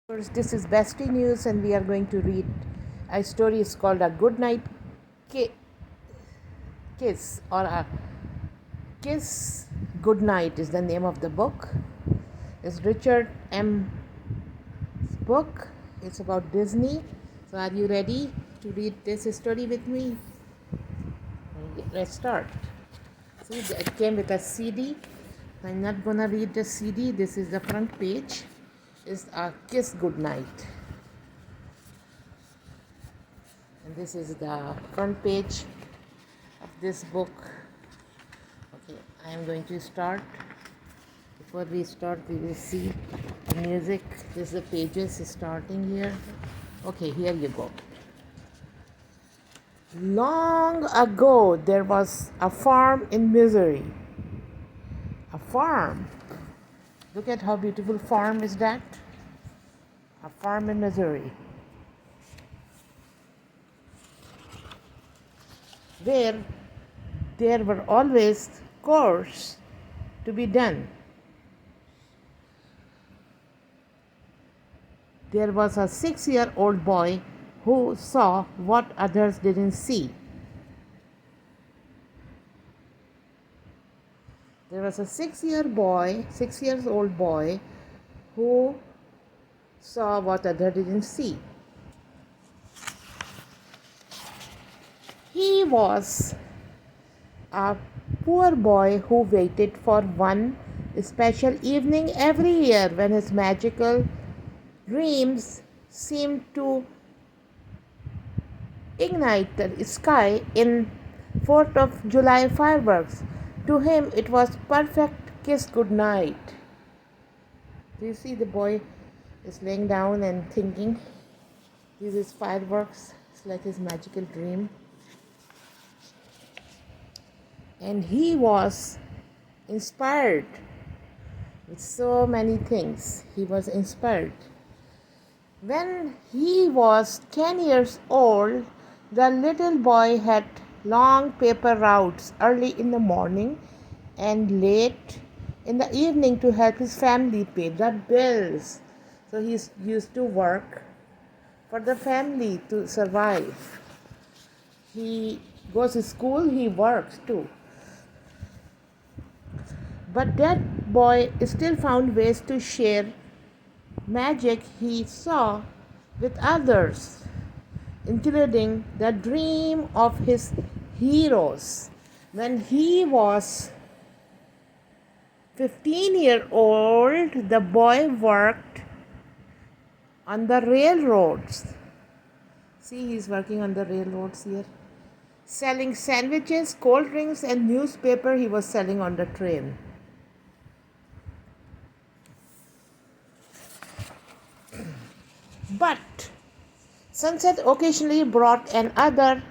First, this is Bestie News, and we are going to read a story. It's called A Goodnight Kiss, or A Kiss Goodnight is the name of the book. It's Richard M.'s book. It's about Disney. So, are you ready to read this story with me? Let's start. See, it came with a CD. I'm not gonna read the CD. This is the front page. It's A Kiss Goodnight. And this is the front page of this book. Okay, I am going to start. Before we start, we will see the music. This is the pages starting here. Okay, here you go. Long ago, there was a farm in Missouri. A farm. Look at how beautiful farm is that. A farm in Missouri. Where there were always chores to be done. There was a 6-year-old boy who saw what others didn't see. There was a 6-year-old boy who saw what others didn't see. He was a poor boy who waited for one special evening every year when his magical dreams seemed to ignite the sky in 4th of July fireworks. To him, it was perfect kiss goodnight. Do you see the boy is laying down and thinking? This is fireworks. It's like his magical dream. And he was inspired with so many things. He was inspired. When he was 10 years old, the little boy had long paper routes early in the morning and late in the evening to help his family pay the bills. So he used to work for the family to survive. He goes to school, he works too. But that boy still found ways to share magic he saw with others, including the dream of his heroes. When he was 15-year-old, the boy worked on the railroads. See, he's working on the railroads here. Selling sandwiches, cold drinks, and newspaper he was selling on the train. But sunset occasionally brought another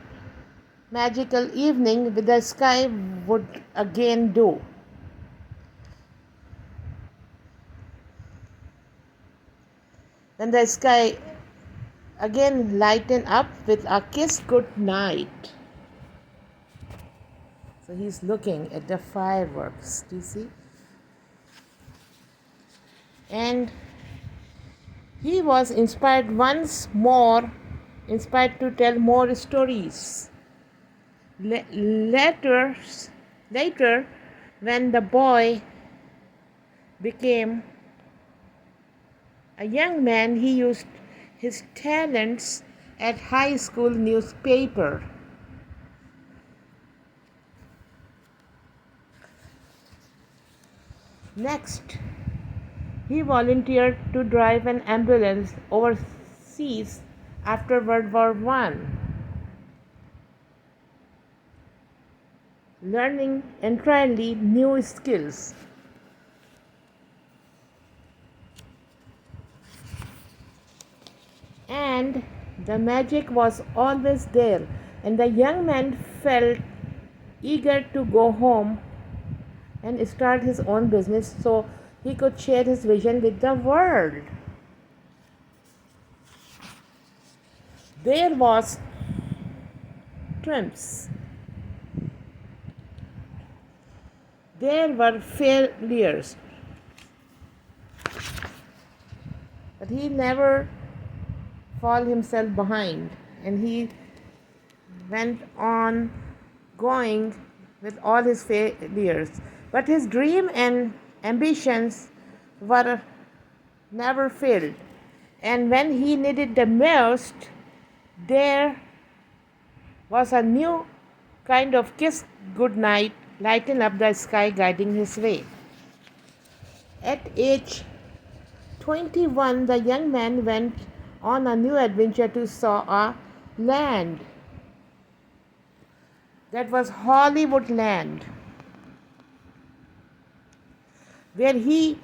magical evening with the sky would again do. When the sky again lightened up with a kiss good night. So he's looking at the fireworks, do you see? And he was inspired once more, inspired to tell more stories. Later, when the boy became a young man, he used his talents at high school newspaper. Next, he volunteered to drive an ambulance overseas after World War I, learning entirely new skills. And the magic was always there, and the young man felt eager to go home and start his own business so he could share his vision with the world. There was triumphs. There were failures. but he never fall himself behind, and he went on going with all his failures. But his dream and ambitions were never failed. And when he needed the most, there was a new kind of kiss goodnight lighten up the sky, guiding his way. At age 21, the young man went on a new adventure to saw a land that was Hollywood land, where he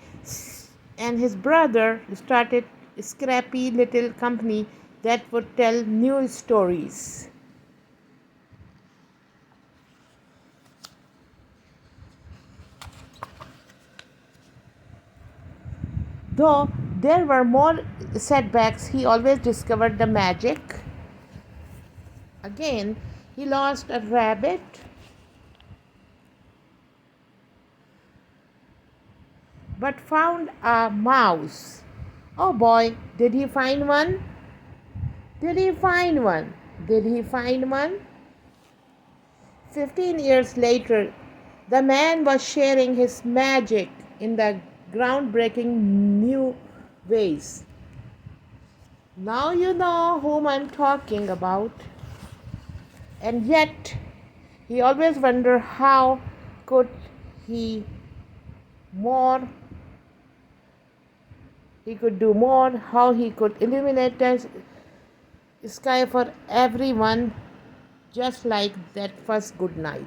and his brother started a scrappy little company that would tell new stories. Though there were more setbacks, he always discovered the magic. Again, he lost a rabbit, but found a mouse. Oh boy, did he find one? Did he find one? Did he find one? 15 years later, the man was sharing his magic in the groundbreaking new ways. Now you know whom I'm talking about. And yet, he always wondered how could he more he could do more, how he could illuminate the sky for everyone, just like that first good night.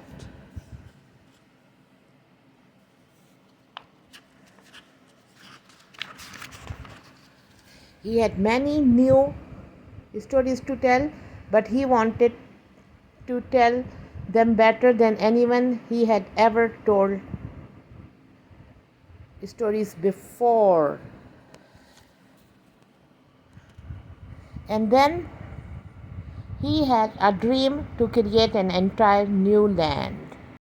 He had many new stories to tell, but he wanted to tell them better than anyone he had ever told stories before. And then he had a dream to create an entire new land.